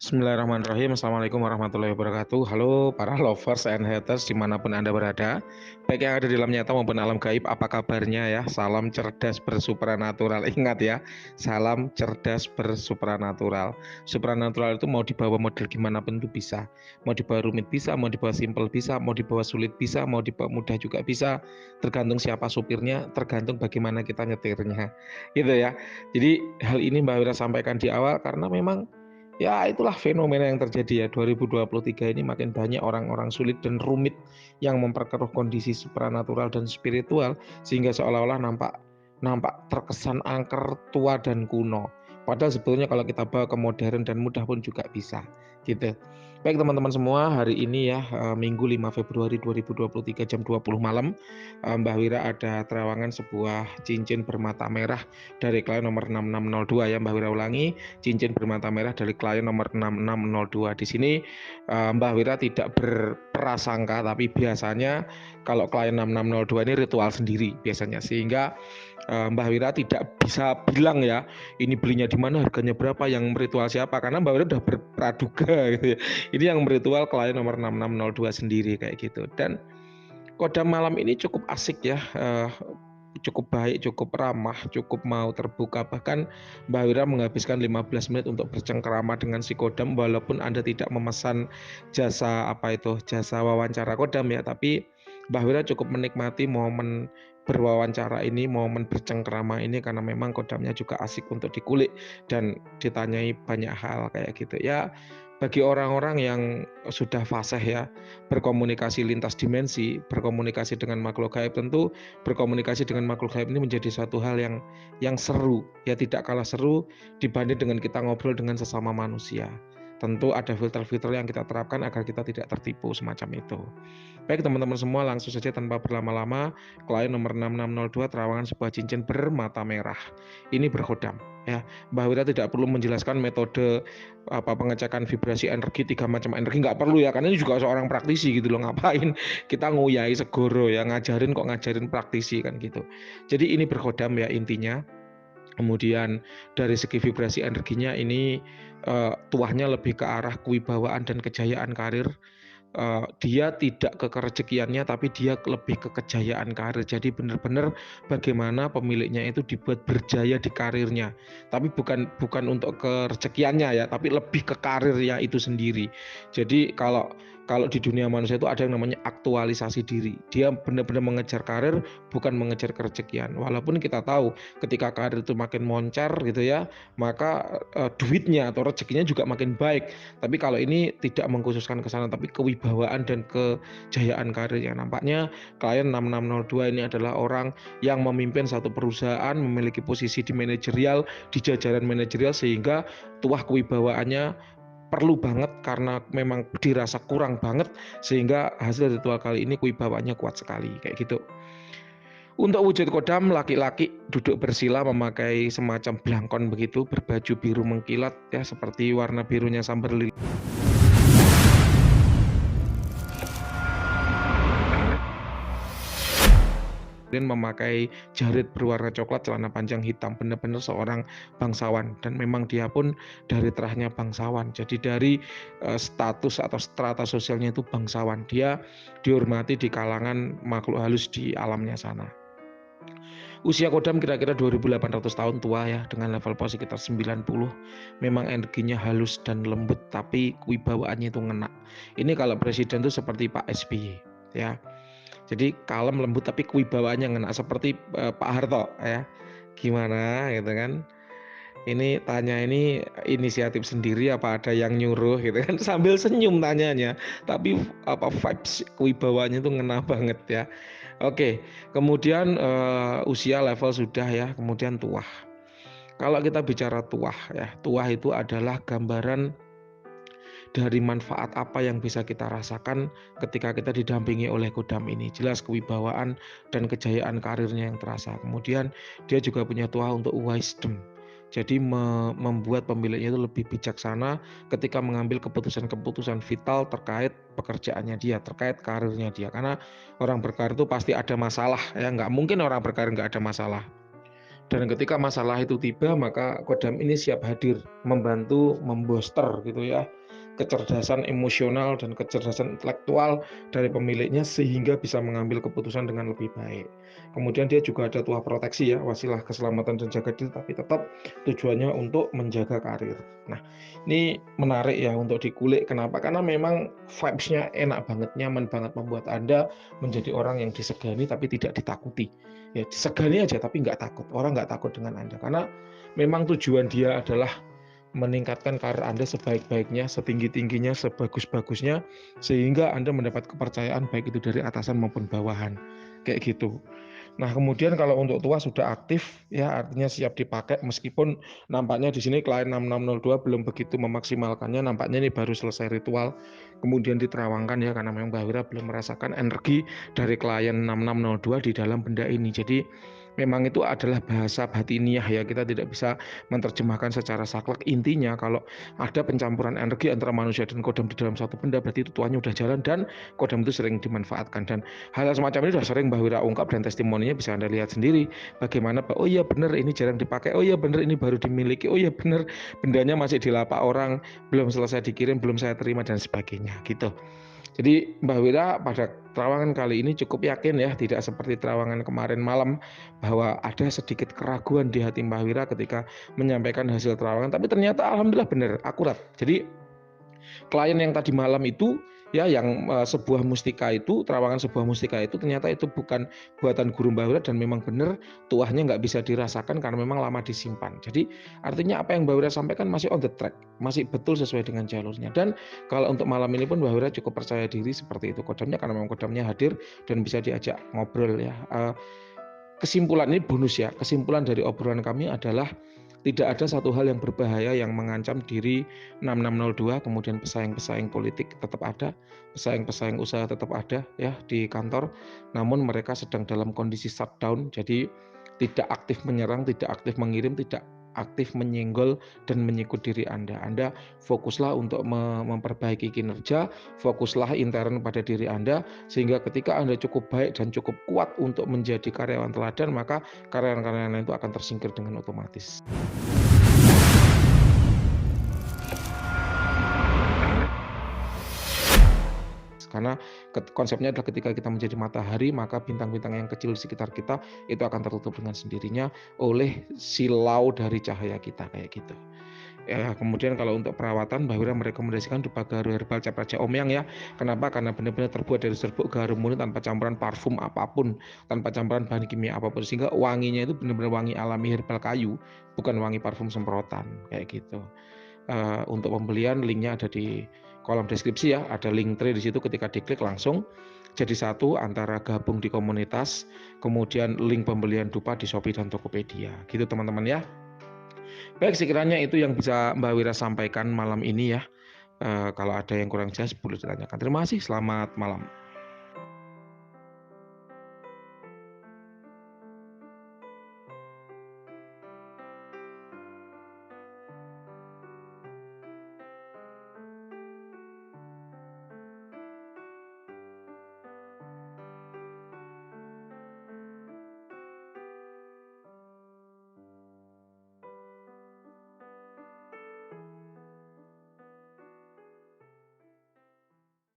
Bismillahirrahmanirrahim. Assalamualaikum warahmatullahi wabarakatuh. Halo para lovers and haters dimanapun Anda berada, baik yang ada di alam nyata maupun alam gaib, apa kabarnya ya? Salam cerdas bersupranatural. Ingat ya, salam cerdas bersupranatural. Supranatural itu mau dibawa model gimana pun itu bisa. Mau dibawa rumit bisa, mau dibawa simpel bisa, mau dibawa sulit bisa, mau dibawa mudah juga bisa. Tergantung siapa supirnya, tergantung bagaimana kita nyetirnya. Gitu ya. Jadi hal ini Mbak Wira sampaikan di awal karena memang ya itulah fenomena yang terjadi ya 2023 ini makin banyak orang-orang sulit dan rumit yang memperkeruh kondisi supranatural dan spiritual sehingga seolah-olah nampak nampak terkesan angker, tua dan kuno. Padahal sebetulnya kalau kita bawa ke modern dan mudah pun juga bisa gitu. Baik teman-teman semua, hari ini ya Minggu 5 Februari 2023 jam 20 malam Mbah Wira ada terawangan sebuah cincin bermata merah dari klien nomor 6602 ya Mbah Wira ulangi, cincin bermata merah dari klien nomor 6602. Di sini Mbah Wira tidak berprasangka, tapi biasanya kalau klien 6602 ini ritual sendiri biasanya, sehingga Mbah Wira tidak bisa bilang ya ini belinya di mana, harganya berapa, yang meritual siapa, karena Mbah Wira udah berpraduga gitu ya. Ini yang meritual klien nomor 6602 sendiri kayak gitu. Dan kodam malam ini cukup asik ya, cukup baik, cukup ramah, cukup mau terbuka. Bahkan Mbak Wira menghabiskan 15 menit untuk bercengkerama dengan si kodam, walaupun Anda tidak memesan jasa wawancara kodam ya, tapi Mbak Wira cukup menikmati momen berwawancara ini, momen bercengkerama ini, karena memang kodamnya juga asik untuk dikulik dan ditanyai banyak hal kayak gitu ya. Bagi orang-orang yang sudah fasih ya, berkomunikasi lintas dimensi, berkomunikasi dengan makhluk gaib, tentu berkomunikasi dengan makhluk gaib ini menjadi satu hal yang seru, ya tidak kalah seru dibanding dengan kita ngobrol dengan sesama manusia. Tentu ada filter-filter yang kita terapkan agar kita tidak tertipu semacam itu. Baik teman-teman semua, langsung saja tanpa berlama-lama, klien nomor 6602 terawangan sebuah cincin bermata merah. Ini berkodam ya. Mbah Wira tidak perlu menjelaskan metode pengecekan vibrasi energi, 3 macam energi, nggak perlu ya, karena ini juga seorang praktisi gitu loh. Ngapain kita nguyai segoro ya, ngajarin praktisi kan gitu. Jadi ini berkodam ya intinya. Kemudian dari segi vibrasi energinya ini tuahnya lebih ke arah kewibawaan dan kejayaan karir. Dia tidak ke kerezekiannya, tapi dia lebih ke kejayaan karir. Jadi benar-benar bagaimana pemiliknya itu dibuat berjaya di karirnya. Tapi bukan untuk kerezekiannya ya, tapi lebih ke karirnya itu sendiri. Jadi kalau di dunia manusia itu ada yang namanya aktualisasi diri. Dia benar-benar mengejar karir, bukan mengejar kerezekian. Walaupun kita tahu ketika karir itu makin moncer gitu ya, maka duitnya atau rezekinya juga makin baik. Tapi kalau ini tidak mengkhususkan ke sana, tapi kewibawaan dan kejayaan karir. Yang nampaknya klien 6602 ini adalah orang yang memimpin satu perusahaan, memiliki posisi di manajerial, di jajaran manajerial, sehingga tuah kewibawaannya perlu banget karena memang dirasa kurang banget, sehingga hasil ritual kali ini kewibawaannya kuat sekali kayak gitu. Untuk wujud kodam, laki-laki duduk bersila memakai semacam blangkon begitu, berbaju biru mengkilat ya, seperti warna birunya sambar lili. Dan memakai jarit berwarna coklat, celana panjang hitam, benar-benar seorang bangsawan. Dan memang dia pun dari terahnya bangsawan. Jadi dari status atau strata sosialnya itu bangsawan. Dia dihormati di kalangan makhluk halus di alamnya sana. Usia kodam kira-kira 2800 tahun tua ya, dengan level pos sekitar 90. Memang energinya halus dan lembut, tapi wibawaannya itu ngena. Ini kalau presiden itu seperti Pak SBY ya. Jadi kalem lembut tapi kewibawaannya ngena, seperti Pak Harto ya. Gimana gitu kan. Ini tanya ini inisiatif sendiri apa ada yang nyuruh gitu kan, sambil senyum tanyanya. Tapi vibes kewibawaannya itu ngena banget ya. Oke, kemudian usia level sudah ya, kemudian tuah. Kalau kita bicara tuah ya, tuah itu adalah gambaran dari manfaat apa yang bisa kita rasakan ketika kita didampingi oleh kodam ini. Jelas kewibawaan dan kejayaan karirnya yang terasa. Kemudian dia juga punya tuah untuk wisdom. Jadi membuat pemiliknya itu lebih bijaksana ketika mengambil keputusan-keputusan vital terkait pekerjaannya dia, terkait karirnya dia. Karena orang berkarir itu pasti ada masalah ya, nggak mungkin orang berkarir nggak ada masalah. Dan ketika masalah itu tiba, maka kodam ini siap hadir, membantu membooster gitu ya, kecerdasan emosional dan kecerdasan intelektual dari pemiliknya sehingga bisa mengambil keputusan dengan lebih baik. Kemudian dia juga ada tuah proteksi ya, wasilah keselamatan dan jaga diri, tapi tetap tujuannya untuk menjaga karir. Nah, ini menarik ya untuk dikulik. Kenapa? Karena memang vibes-nya enak banget, nyaman banget, membuat Anda menjadi orang yang disegani tapi tidak ditakuti. Ya disegani aja tapi nggak takut, orang nggak takut dengan Anda, karena memang tujuan dia adalah meningkatkan karir Anda sebaik-baiknya, setinggi-tingginya, sebagus-bagusnya, sehingga Anda mendapat kepercayaan baik itu dari atasan maupun bawahan, kayak gitu. Nah, kemudian kalau untuk tua sudah aktif, ya artinya siap dipakai meskipun nampaknya di sini klien 6602 belum begitu memaksimalkannya, nampaknya ini baru selesai ritual, kemudian diterawangkan ya karena memang Mbak Wira belum merasakan energi dari klien 6602 di dalam benda ini. Jadi memang itu adalah bahasa batiniah ya, kita tidak bisa menerjemahkan secara saklek. Intinya kalau ada pencampuran energi antara manusia dan kodam di dalam satu benda, berarti itu tuanya udah jalan dan kodam itu sering dimanfaatkan. Dan hal semacam ini sudah sering Mbak Wira ungkap dan testimoninya bisa Anda lihat sendiri. Bagaimana, oh iya benar ini jarang dipakai, oh iya benar ini baru dimiliki, oh iya benar bendanya masih di lapak orang, belum selesai dikirim, belum saya terima dan sebagainya gitu. Jadi Mbak Wira pada terawangan kali ini cukup yakin ya, tidak seperti terawangan kemarin malam bahwa ada sedikit keraguan di hati Mbak Wira ketika menyampaikan hasil terawangan, tapi ternyata alhamdulillah benar, akurat. Jadi klien yang tadi malam itu ya, yang sebuah mustika itu, terawangan sebuah mustika itu ternyata itu bukan buatan guru Mbak Wira dan memang benar tuahnya nggak bisa dirasakan karena memang lama disimpan. Jadi artinya apa yang Mbak Wira sampaikan masih on the track, masih betul sesuai dengan jalurnya. Dan kalau untuk malam ini pun Mbak Wira cukup percaya diri seperti itu kodamnya, karena memang kodamnya hadir dan bisa diajak ngobrol ya. Kesimpulan ini bonus ya, kesimpulan dari obrolan kami adalah tidak ada satu hal yang berbahaya yang mengancam diri 6602, kemudian pesaing-pesaing politik tetap ada, pesaing-pesaing usaha tetap ada ya di kantor, namun mereka sedang dalam kondisi shutdown, jadi tidak aktif menyerang, tidak aktif mengirim, tidak aktif menyenggol dan menyikut diri Anda. Anda fokuslah untuk memperbaiki kinerja, fokuslah intern pada diri Anda, sehingga ketika Anda cukup baik dan cukup kuat untuk menjadi karyawan teladan, maka karyawan-karyawan lain itu akan tersingkir dengan otomatis. Karena konsepnya adalah ketika kita menjadi matahari, maka bintang-bintang yang kecil di sekitar kita itu akan tertutup dengan sendirinya oleh silau dari cahaya kita, kayak gitu. Ya, kemudian kalau untuk perawatan, Mbak Wira merekomendasikan dupa gaharu herbal cap raja omyang ya. Kenapa? Karena benar-benar terbuat dari serbuk gaharu murni tanpa campuran parfum apapun, tanpa campuran bahan kimia apapun, sehingga wanginya itu benar-benar wangi alami herbal kayu, bukan wangi parfum semprotan, kayak gitu. Untuk pembelian linknya ada di kolom deskripsi ya, ada link tree di situ, ketika diklik langsung jadi satu antara gabung di komunitas, kemudian link pembelian dupa di Shopee dan Tokopedia. Gitu teman-teman ya. Baik, sekiranya itu yang bisa Mbak Wira sampaikan malam ini ya. Kalau ada yang kurang jelas boleh ditanyakan. Terima kasih, selamat malam.